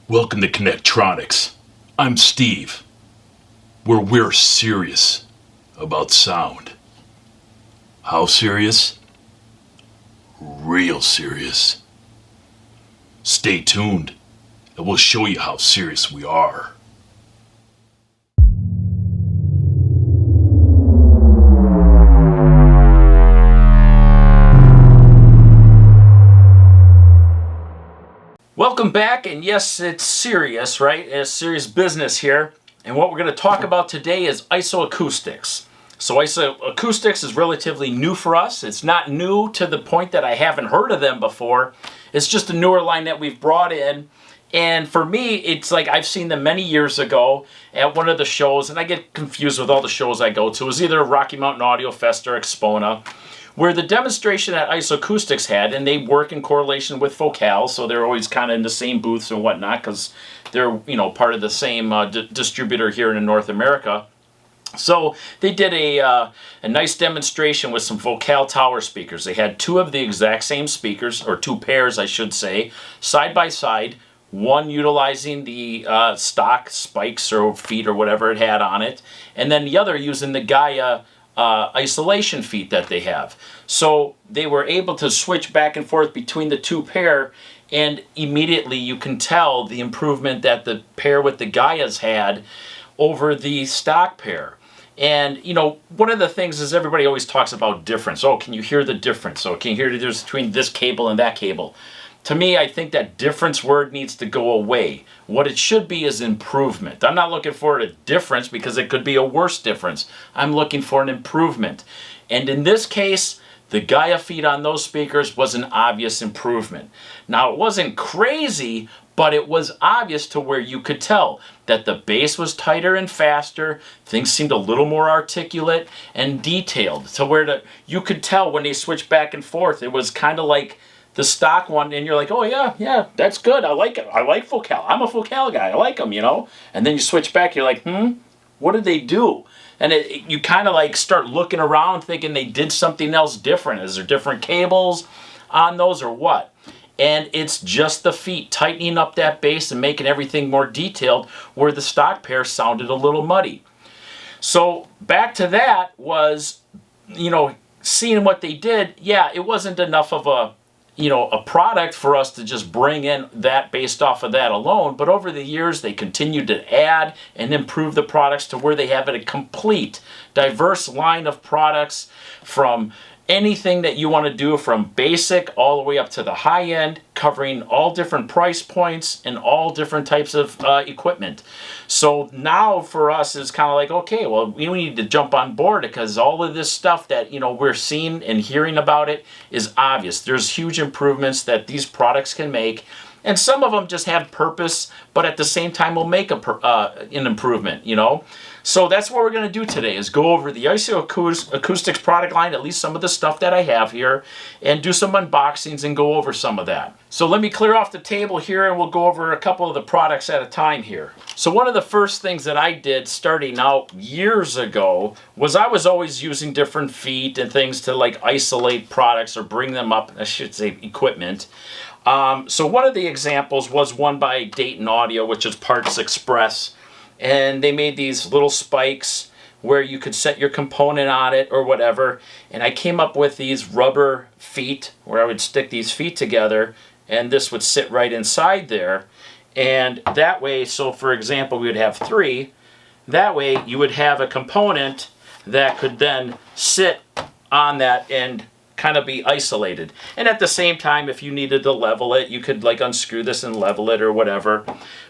Welcome to Connectronix. I'm Steve, where we're serious about sound. How serious? Real serious. Stay tuned, and we'll show you how serious we are. Welcome back, and yes, it's serious, right? It's serious business here. And what we're going to talk about today is IsoAcoustics. So IsoAcoustics is relatively new for us. It's not new to the point that I haven't heard of them before. It's just a newer line that we've brought in. And for me, it's like I've seen them many years ago at one of the shows, and I get confused with all the shows I go to. It was either Rocky Mountain Audio Fest or Expona, where the demonstration that IsoAcoustics had, and they work in correlation with Focal, so they're always kind of in the same booths and whatnot, because they're, part of the same distributor here in North America. So they did a nice demonstration with some Focal tower speakers. They had two of the exact same speakers, or two pairs, I should say, side by side. One utilizing the stock spikes or feet or whatever it had on it, and then the other using the Gaia isolation feet that they have. So they were able to switch back and forth between the two pair, and immediately you can tell the improvement that the pair with the Gaias had over the stock pair. And one of the things is everybody always talks about difference. Oh, can you hear the difference? Oh, can you hear the difference between this cable and that cable? To me, I think that difference word needs to go away. What it should be is improvement. I'm not looking for a difference because it could be a worse difference. I'm looking for an improvement. And in this case, the Gaia feed on those speakers was an obvious improvement. Now, it wasn't crazy, but it was obvious to where you could tell that the bass was tighter and faster, things seemed a little more articulate and detailed, to where you could tell when they switched back and forth, it was kind of like the stock one, and you're like, oh yeah, that's good, I like it, I like Focal, I'm a Focal guy, I like them, and then you switch back, you're like, what did they do? And you kind of like start looking around thinking they did something else different. Is there different cables on those or what? And it's just the feet tightening up that bass and making everything more detailed, where the stock pair sounded a little muddy. So back to that was, seeing what they did, yeah, it wasn't enough of a product for us to just bring in that based off of that alone. But over the years, they continued to add and improve the products to where they have a complete, diverse line of products, from anything that you want to do, from basic all the way up to the high end, covering all different price points and all different types of equipment. So now for us it's kind of like, okay, well, we need to jump on board, because all of this stuff that we're seeing and hearing about it is obvious. There's huge improvements that these products can make, and some of them just have purpose, but at the same time will make an improvement, So that's what we're going to do today, is go over the IsoAcoustics product line, at least some of the stuff that I have here, and do some unboxings and go over some of that. So let me clear off the table here, and we'll go over a couple of the products at a time here. So one of the first things that I did starting out years ago was I was always using different feet and things to like isolate products or bring them up, I should say equipment. So one of the examples was one by Dayton Audio, which is Parts Express. And they made these little spikes where you could set your component on it or whatever. And I came up with these rubber feet where I would stick these feet together, and this would sit right inside there. And that way, so for example, we would have 3. That way you would have a component that could then sit on that and kind of be isolated. And at the same time, if you needed to level it, you could like unscrew this and level it or whatever.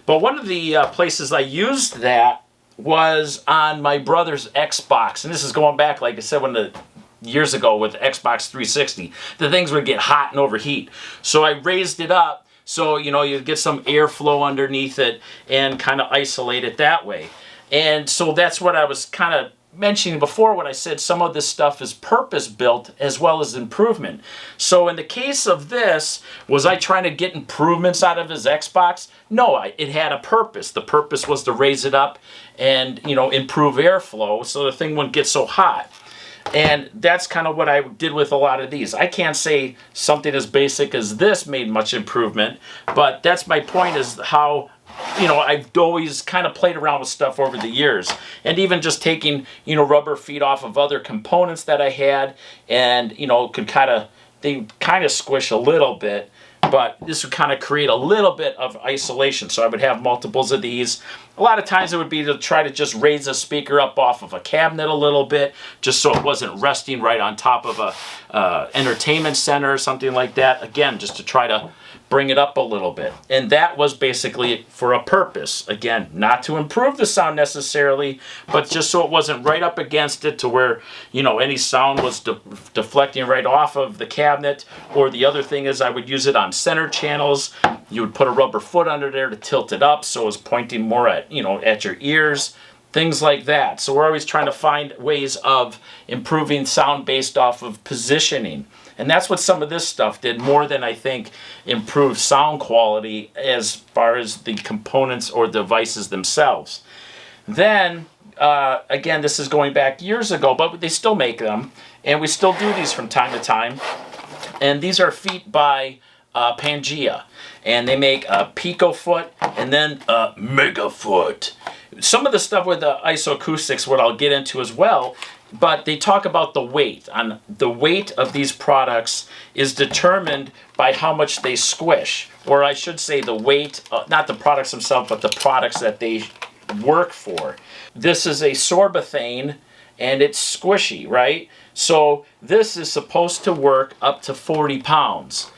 But one of the places I used that was on my brother's Xbox. And this is going back, like I said, years ago with Xbox 360. The things would get hot and overheat. So I raised it up so, you get some airflow underneath it and kind of isolate it that way. And so that's what I was kind of mentioning before when I said some of this stuff is purpose-built as well as improvement. So in the case of this, was I trying to get improvements out of his Xbox? No, it had a purpose. The purpose was to raise it up and, improve airflow so the thing wouldn't get so hot. And that's kind of what I did with a lot of these. I can't say something as basic as this made much improvement, but that's my point, is how I've always kind of played around with stuff over the years, and even just taking, rubber feet off of other components that I had, and, they kind of squish a little bit, but this would kind of create a little bit of isolation. So I would have multiples of these. A lot of times it would be to try to just raise a speaker up off of a cabinet a little bit, just so it wasn't resting right on top of a entertainment center or something like that. Again, just to try to bring it up a little bit. And that was basically for a purpose. Again, not to improve the sound necessarily, but just so it wasn't right up against it to where, any sound was deflecting right off of the cabinet. Or the other thing is I would use it on center channels. You would put a rubber foot under there to tilt it up so it was pointing more at, at your ears. Things like that. So we're always trying to find ways of improving sound based off of positioning. And that's what some of this stuff did, more than I think improved sound quality as far as the components or devices themselves. Then, again, this is going back years ago, but they still make them, and we still do these from time to time. And these are feet by Pangea, and they make a pico foot and then a mega foot. Some of the stuff with the IsoAcoustics, what I'll get into as well, but they talk about the weight. And the weight of these products is determined by how much they squish. Or I should say the weight, not the products themselves, but the products that they work for. This is a sorbethane, and it's squishy, right? So this is supposed to work up to 40 pounds.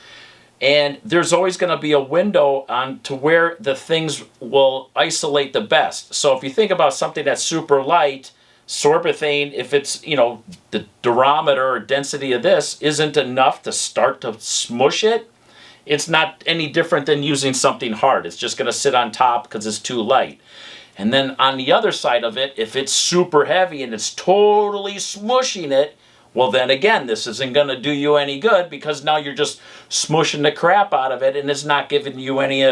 And there's always going to be a window on to where the things will isolate the best. So if you think about something that's super light, sorbethane, if it's, the durometer or density of this isn't enough to start to smush it, it's not any different than using something hard. It's just going to sit on top because it's too light. And then on the other side of it, if it's super heavy and it's totally smushing it, well, then again, this isn't going to do you any good because now you're just smushing the crap out of it and it's not giving you any,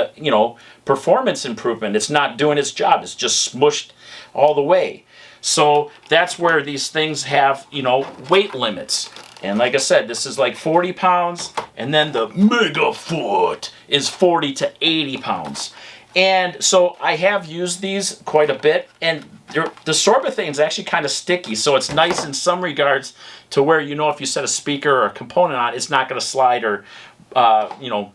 performance improvement. It's not doing its job. It's just smushed all the way. So that's where these things have, weight limits. And like I said, this is like 40 pounds, and then the mega foot is 40 to 80 pounds. And so I have used these quite a bit, and the sorbethane is actually kind of sticky, so it's nice in some regards to where, if you set a speaker or a component on, it's not going to slide or,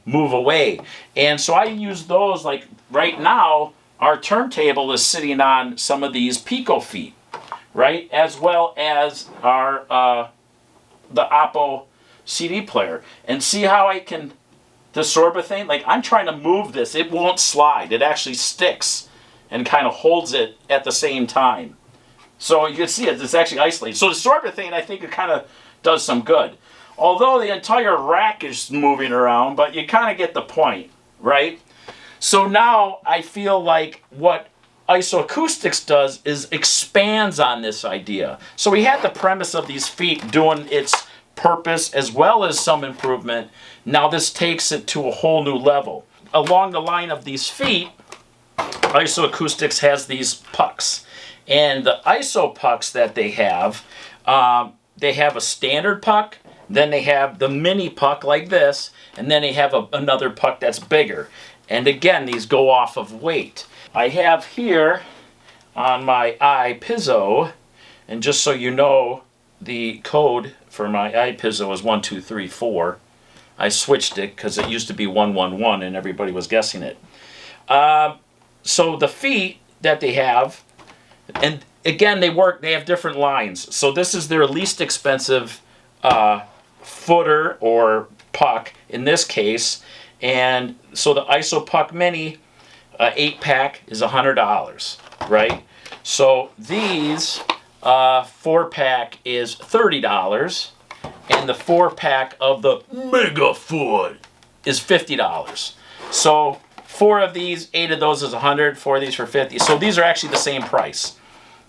move away. And so I use those, like right now, our turntable is sitting on some of these Pico feet, right? As well as our, the Oppo CD player. And see how I can, the sorbethane, like I'm trying to move this, it won't slide. It actually sticks and kind of holds it at the same time. So you can see it's actually isolated. So the sorbethane, I think it kind of does some good. Although the entire rack is moving around, but you kind of get the point, right? So now I feel like what IsoAcoustics does is expands on this idea. So we had the premise of these feet doing its purpose as well as some improvement. Now this takes it to a whole new level. Along the line of these feet, IsoAcoustics has these pucks. And the IsoPucks that they have a standard puck, then they have the mini puck like this, and then they have another puck that's bigger. And again, these go off of weight. I have here on my iPizzo, and just so you know, the code for my iPizzo is 1234. I switched it because it used to be 111 and everybody was guessing it. So the feet that they have, and again, they have different lines. So this is their least expensive footer or puck in this case. And so the IsoPuck Mini 8-pack is $100, right? So these 4-pack is $30, and the 4-pack of the Mega Foot is $50. So 4 of these, 8 of those is 100, 4 of these for 50. So these are actually the same price.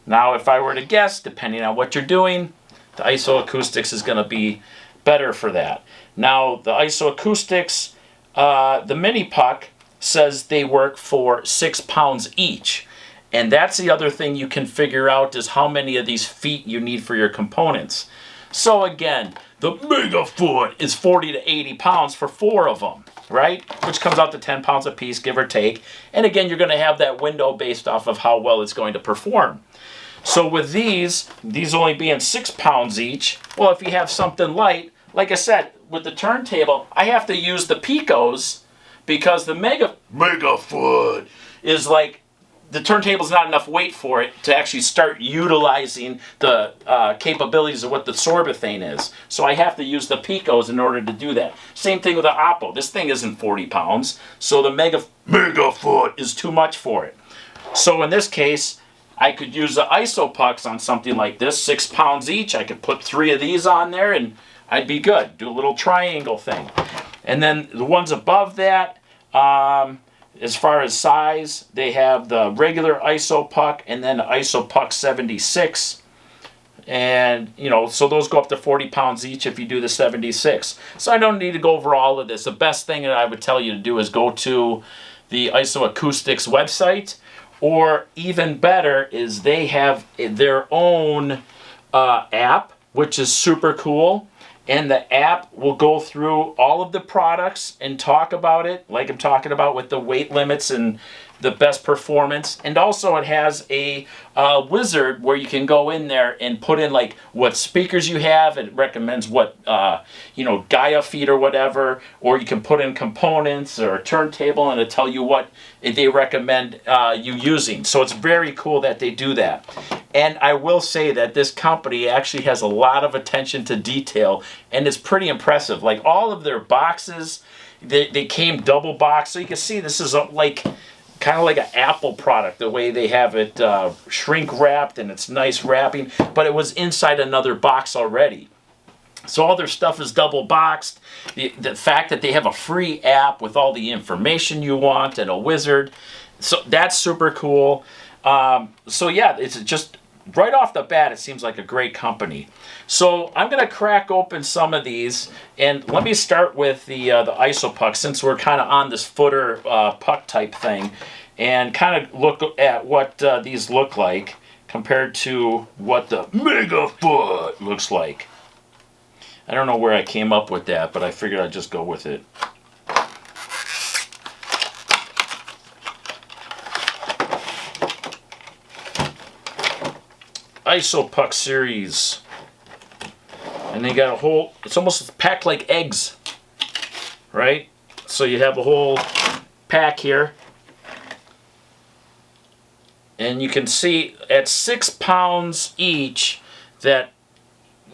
Now, if I were to guess, depending on what you're doing, the IsoAcoustics is going to be better for that. Now, the IsoAcoustics, the mini puck says they work for 6 pounds each. And that's the other thing you can figure out is how many of these feet you need for your components. So again, the Mega Foot is 40 to 80 pounds for 4 of them. right? Which comes out to 10 pounds a piece, give or take. And again, you're going to have that window based off of how well it's going to perform. So with these only being 6 pounds each, well, if you have something light, like I said, with the turntable, I have to use the picos because the mega foot is like, the turntable's not enough weight for it to actually start utilizing the capabilities of what the sorbethane is. So I have to use the picos in order to do that. Same thing with the Oppo. This thing isn't 40 pounds, so the mega foot is too much for it. So in this case, I could use the IsoPucks on something like this, 6 pounds each. I could put 3 of these on there and I'd be good. Do a little triangle thing. And then the ones above that, as far as size, they have the regular IsoPuck and then the IsoPuck 76. And, you know, so those go up to 40 pounds each if you do the 76. So I don't need to go over all of this. The best thing that I would tell you to do is go to the IsoAcoustics website, or even better is they have their own app, which is super cool. And the app will go through all of the products and talk about it, like I'm talking about with the weight limits and the best performance. And also it has a wizard where you can go in there and put in like what speakers you have. It recommends what, Gaia feet or whatever, or you can put in components or a turntable and it'll tell you what they recommend you using. So it's very cool that they do that. And I will say that this company actually has a lot of attention to detail, and it's pretty impressive. Like all of their boxes, they came double boxed. So you can see this is like kind of like an Apple product, the way they have it shrink wrapped and it's nice wrapping, but it was inside another box already. So all their stuff is double boxed. The fact that they have a free app with all the information you want and a wizard, so that's super cool. So yeah, it's just right off the bat, it seems like a great company. So I'm going to crack open some of these, and let me start with the IsoPuck, since we're kind of on this footer puck type thing, and kind of look at what these look like compared to what the Megafoot looks like. I don't know where I came up with that, but I figured I'd just go with it. IsoPuck series, and they got a whole, it's almost packed like eggs, right? So you have a whole pack here, and you can see at 6 pounds each that,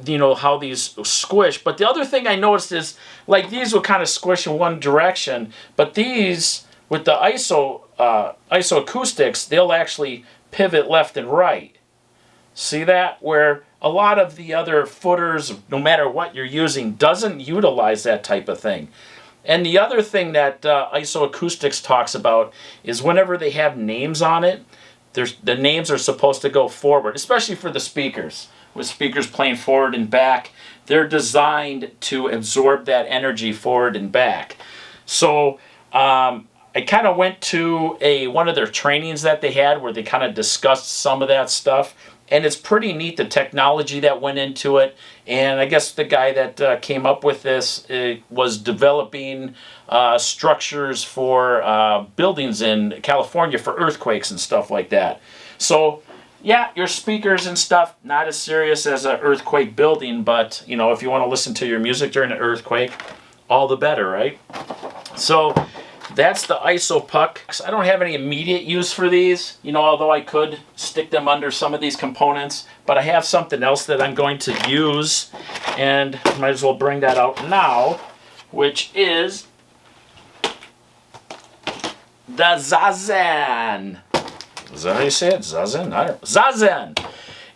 you know, how these squish. But the other thing I noticed is, like, these will kind of squish in one direction, but these with the IsoAcoustics, they'll actually pivot left and right. See that? Where a lot of the other footers, no matter what you're using, doesn't utilize that type of thing. And the other thing that IsoAcoustics talks about is whenever they have names on it, the names are supposed to go forward, especially for the speakers. With speakers playing forward and back, they're designed to absorb that energy forward and back. So I kind of went to one of their trainings that they had where they kind of discussed some of that stuff. And it's pretty neat, the technology that went into it. And I guess the guy that came up with this was developing structures for buildings in California for earthquakes and stuff like that. So yeah, your speakers and stuff, not as serious as an earthquake building, but you know, if you want to listen to your music during an earthquake, all the better, right? So that's the IsoPuck. I don't have any immediate use for these, you know, although I could stick them under some of these components, but I have something else that I'm going to use, and might as well bring that out now, which is the Zazen. Is that how you say it? Zazen? I don't know. Zazen.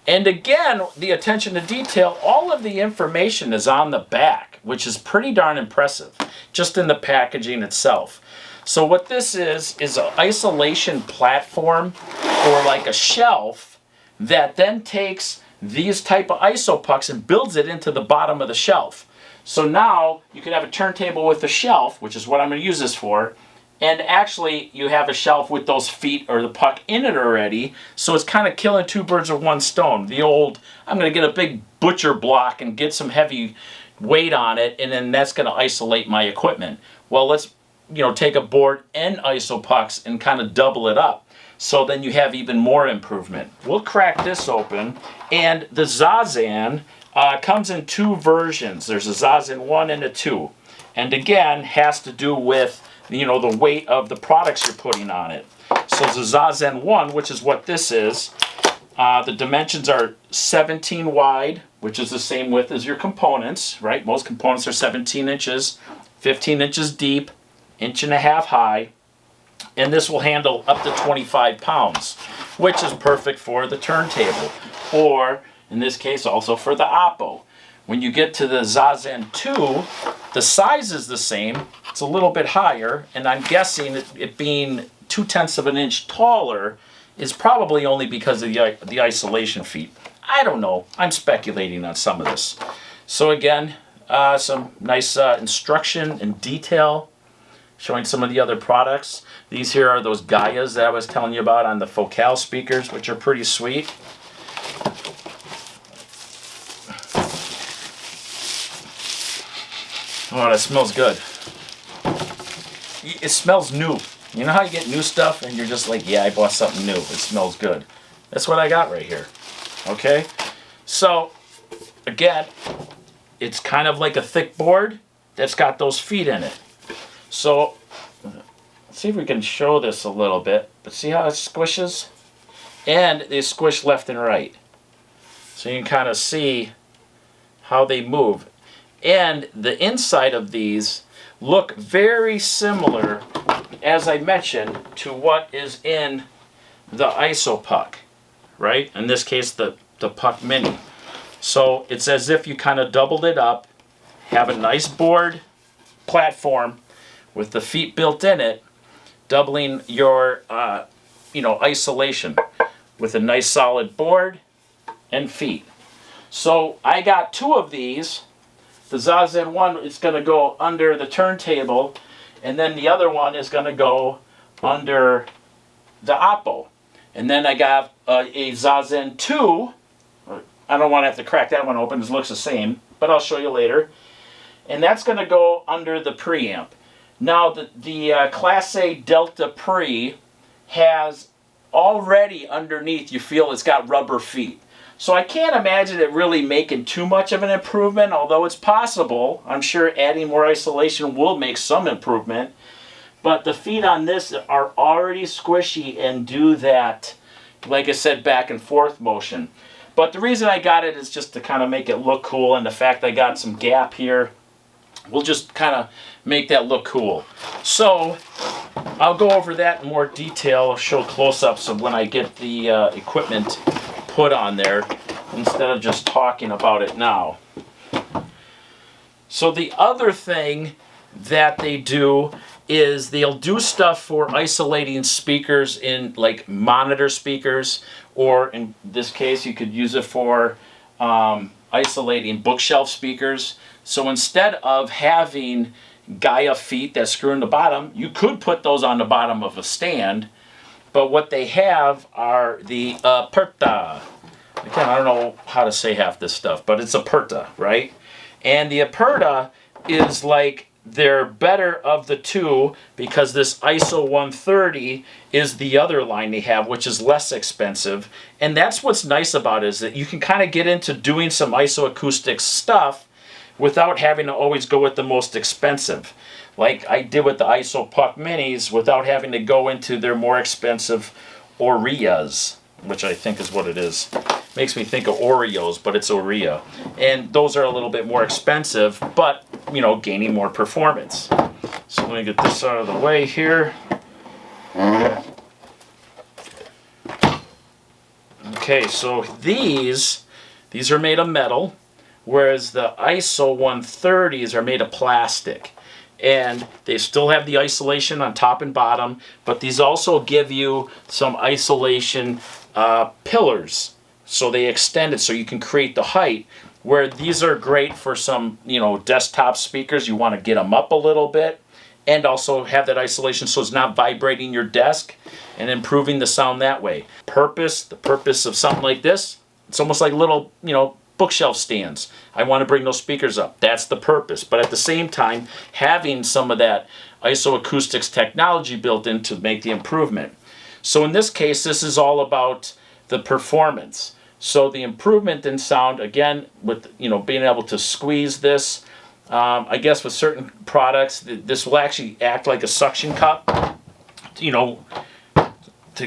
And again, the attention to detail, all of the information is on the back, which is pretty darn impressive, just in the packaging itself. So what this is an isolation platform or like a shelf that then takes these type of IsoPucks and builds it into the bottom of the shelf. So now you can have a turntable with a shelf, which is what I'm going to use this for, and actually you have a shelf with those feet or the puck in it already, so it's kind of killing two birds with one stone. The old, I'm going to get a big butcher block and get some heavy weight on it, and then that's going to isolate my equipment. Well, let's take a board and IsoPucks and kind of double it up. So then you have even more improvement. We'll crack this open, and the Zazen comes in two versions. There's a Zazen 1 and a 2. And again, has to do with, the weight of the products you're putting on it. So the Zazen 1, which is what this is, the dimensions are 17 wide, which is the same width as your components, right? Most components are 17 inches, 15 inches deep, 1.5 inches high, and this will handle up to 25 pounds, which is perfect for the turntable, or in this case also for the Oppo. When you get to the Zazen 2, the size is the same, it's a little bit higher, and I'm guessing it being 0.2 of an inch taller is probably only because of the isolation feet. I don't know, I'm speculating on some of this. So again, some nice instruction and detail showing some of the other products. These here are those Gaias that I was telling you about on the Focal speakers, which are pretty sweet. Oh, that smells good. It smells new. You know how you get new stuff and you're just like, yeah, I bought something new. It smells good. That's what I got right here. Okay? So, again, it's kind of like a thick board that's got those feet in it. So, let's see if we can show this a little bit. But see how it squishes? And they squish left and right. So you can kind of see how they move. And the inside of these look very similar, as I mentioned, to what is in the IsoPuck, right? In this case, the Puck Mini. So it's as if you kind of doubled it up, have a nice board platform with the feet built in it, doubling your, isolation with a nice solid board and feet. So I got two of these. The Zazen 1 is going to go under the turntable, and then the other one is going to go under the Oppo. And then I got a Zazen 2. I don't want to have to crack that one open. It looks the same, but I'll show you later. And that's going to go under the preamp. Now, the Class A Delta Pre has already underneath, you feel it's got rubber feet. So I can't imagine it really making too much of an improvement, although it's possible. I'm sure adding more isolation will make some improvement. But the feet on this are already squishy and do that, like I said, back and forth motion. But the reason I got it is just to kind of make it look cool, and the fact I got some gap here will just kind of make that look cool. So I'll go over that in more detail. I'll show close-ups of when I get the equipment put on there instead of just talking about it now. So the other thing that they do is they'll do stuff for isolating speakers in like monitor speakers, or in this case you could use it for isolating bookshelf speakers. So instead of having Gaia feet that screw in the bottom, you could put those on the bottom of a stand. But what they have are the Aperta. Again, I don't know how to say half this stuff, but it's Aperta, right? And the Aperta is like their better of the two, because this ISO 130 is the other line they have, which is less expensive. And that's what's nice about it, is that you can kind of get into doing some IsoAcoustics stuff without having to always go with the most expensive. Like I did with the IsoPuck Minis, without having to go into their more expensive Orias, which I think is what it is. Makes me think of Oreos, but it's Orea. And those are a little bit more expensive, but, gaining more performance. So let me get this out of the way here. Okay, so these are made of metal, whereas the ISO 130s are made of plastic. And they still have the isolation on top and bottom, but these also give you some isolation pillars. So they extend it so you can create the height, where these are great for some, desktop speakers. You want to get them up a little bit and also have that isolation so it's not vibrating your desk and improving the sound that way. The purpose of something like this, it's almost like little, bookshelf stands. I want to bring those speakers up. That's the purpose. But at the same time, having some of that IsoAcoustics technology built in to make the improvement. So in this case, this is all about the performance. So the improvement in sound, again, with being able to squeeze this, I guess with certain products, this will actually act like a suction cup.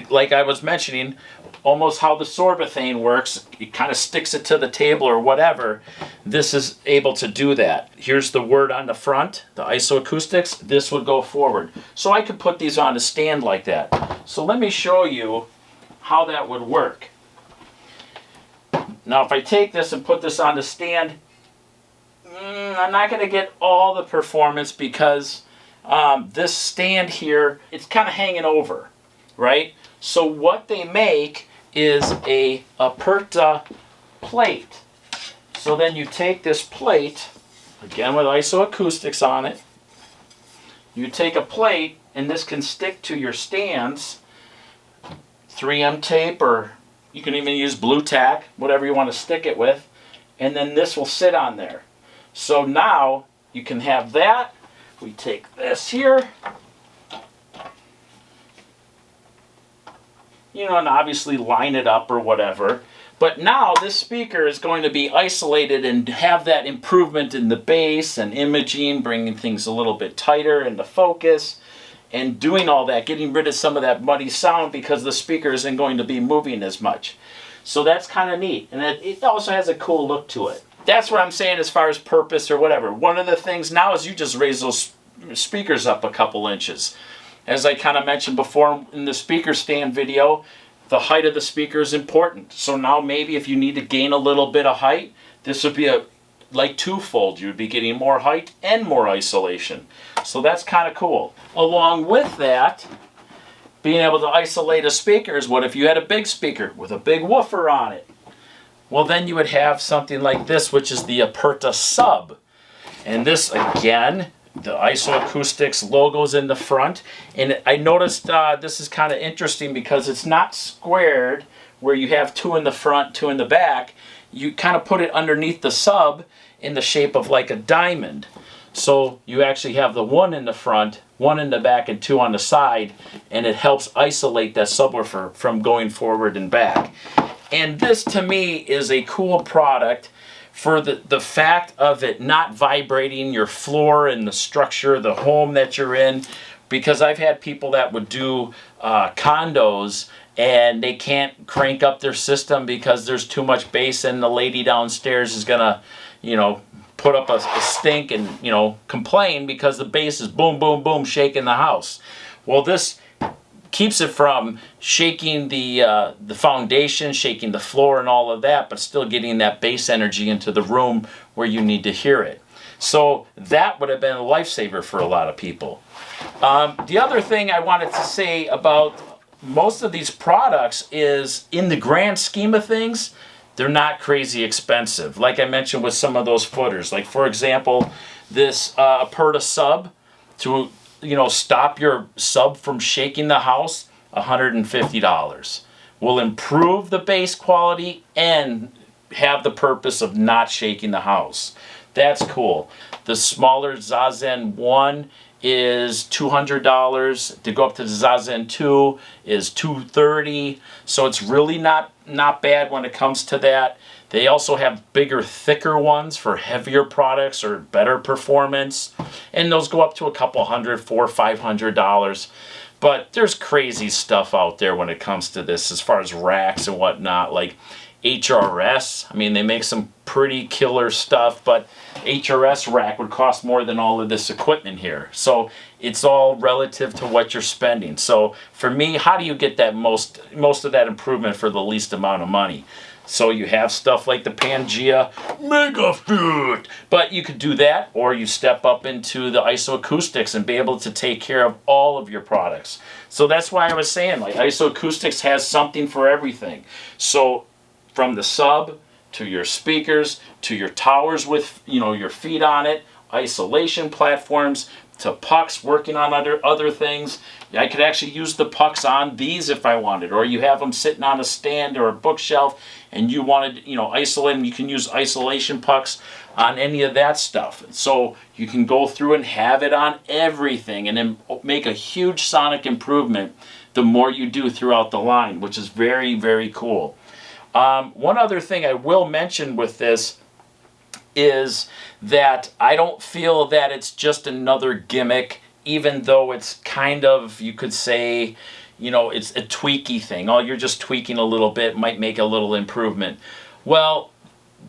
Like I was mentioning, almost how the sorbethane works, it kind of sticks it to the table or whatever. This is able to do that. Here's the word on the front, the IsoAcoustics. This would go forward. So I could put these on a stand like that. So let me show you how that would work. Now if I take this and put this on the stand, I'm not going to get all the performance because this stand here, it's kind of hanging over, right? So what they make is a Aperta plate. So then you take this plate, again with IsoAcoustics on it, you take a plate and this can stick to your stands, 3M tape, or you can even use blue tack, whatever you want to stick it with, and then this will sit on there. So now you can have that. We take this here, and obviously line it up or whatever. But now this speaker is going to be isolated and have that improvement in the bass and imaging, bringing things a little bit tighter into focus and doing all that, getting rid of some of that muddy sound because the speaker isn't going to be moving as much. So that's kind of neat. And it also has a cool look to it. That's what I'm saying as far as purpose or whatever. One of the things now is you just raise those speakers up a couple inches. As I kind of mentioned before in the speaker stand video, the height of the speaker is important. So now maybe if you need to gain a little bit of height, this would be like twofold. You would be getting more height and more isolation. So that's kind of cool. Along with that, being able to isolate a speaker is what if you had a big speaker with a big woofer on it? Well, then you would have something like this, which is the Aperta sub. And this, again, the IsoAcoustics logo's in the front. And I noticed this is kind of interesting because it's not squared where you have two in the front, two in the back. You kind of put it underneath the sub in the shape of like a diamond. So you actually have the one in the front, one in the back, and two on the side. And it helps isolate that subwoofer from going forward and back. And this to me is a cool product for the fact of it not vibrating your floor and the structure of the home that you're in. Because I've had people that would do condos and they can't crank up their system because there's too much bass and the lady downstairs is gonna, put up a stink and, complain because the bass is boom, boom, boom, shaking the house. Well, this keeps it from shaking the foundation, shaking the floor and all of that, but still getting that bass energy into the room where you need to hear it. So that would have been a lifesaver for a lot of people. The other thing I wanted to say about most of these products is, in the grand scheme of things, they're not crazy expensive. Like I mentioned with some of those footers. Like for example, this Aperta sub to stop your sub from shaking the house, $150. Will improve the bass quality and have the purpose of not shaking the house. That's cool. The smaller Zazen 1 is $200. To go up to the Zazen 2 is $230. So it's really not bad when it comes to that. They also have bigger, thicker ones for heavier products or better performance. And those go up to a couple hundred, $400, $500. But there's crazy stuff out there when it comes to this as far as racks and whatnot. Like HRS, I mean, they make some pretty killer stuff, but HRS rack would cost more than all of this equipment here. So it's all relative to what you're spending. So for me, how do you get that most of that improvement for the least amount of money? So you have stuff like the Pangea Mega Fit, but you could do that, or you step up into the IsoAcoustics and be able to take care of all of your products. So that's why I was saying, like, IsoAcoustics has something for everything. So from the sub to your speakers to your towers with your feet on it, isolation platforms, pucks, working on other things. I could actually use the pucks on these if I wanted, or you have them sitting on a stand or a bookshelf and you wanted, isolate them. You can use isolation pucks on any of that stuff. So you can go through and have it on everything and then make a huge sonic improvement the more you do throughout the line, which is very, very cool. One other thing I will mention with this is that I don't feel that it's just another gimmick, even though it's kind of, you could say, it's a tweaky thing. Oh, you're just tweaking a little bit, might make a little improvement. Well,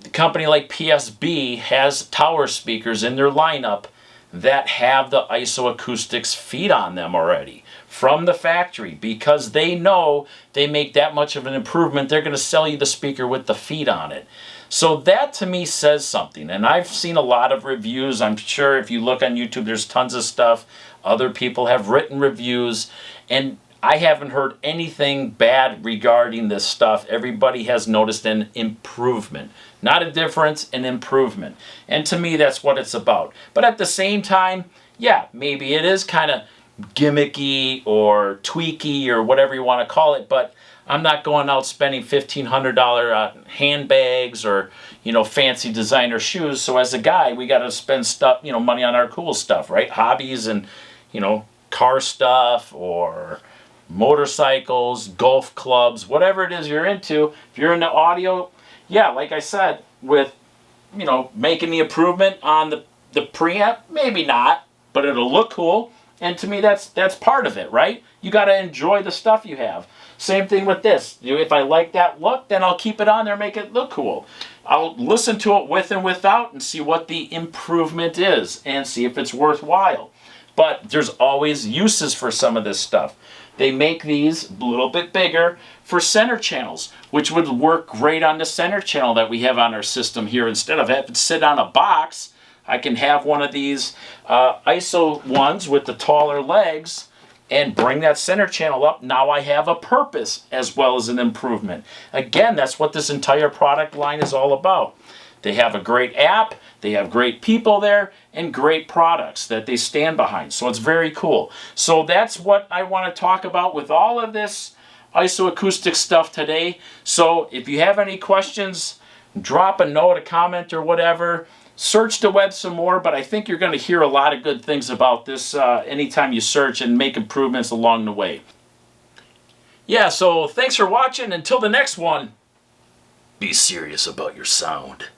a company like PSB has tower speakers in their lineup that have the IsoAcoustics feet on them already from the factory, because they know they make that much of an improvement. They're going to sell you the speaker with the feet on it. So that to me says something, and I've seen a lot of reviews. I'm sure if you look on YouTube, there's tons of stuff. Other people have written reviews, and I haven't heard anything bad regarding this stuff. Everybody has noticed an improvement. Not a difference, an improvement. And to me, that's what it's about. But at the same time, yeah, maybe it is kind of gimmicky or tweaky or whatever you want to call it, but I'm not going out spending $1,500 handbags or, fancy designer shoes. So as a guy, we got to spend stuff, money on our cool stuff, right? Hobbies and, car stuff or motorcycles, golf clubs, whatever it is you're into. If you're into audio, yeah, like I said, with, making the improvement on the preamp, maybe not, but it'll look cool. And to me, that's part of it, right? You got to enjoy the stuff you have. Same thing with this. If I like that look, then I'll keep it on there and make it look cool. I'll listen to it with and without and see what the improvement is and see if it's worthwhile. But there's always uses for some of this stuff. They make these a little bit bigger for center channels, which would work great on the center channel that we have on our system here. Instead of having to sit on a box, I can have one of these ISO ones with the taller legs and bring that center channel up. Now I have a purpose as well as an improvement. Again, that's what this entire product line is all about. They have a great app, they have great people there, and great products that they stand behind. So it's very cool. So that's what I want to talk about with all of this IsoAcoustic stuff today. So if you have any questions, drop a note, a comment, or whatever. Search the web some more, but I think you're going to hear a lot of good things about this anytime you search and make improvements along the way. Yeah, so thanks for watching. Until the next one, be serious about your sound.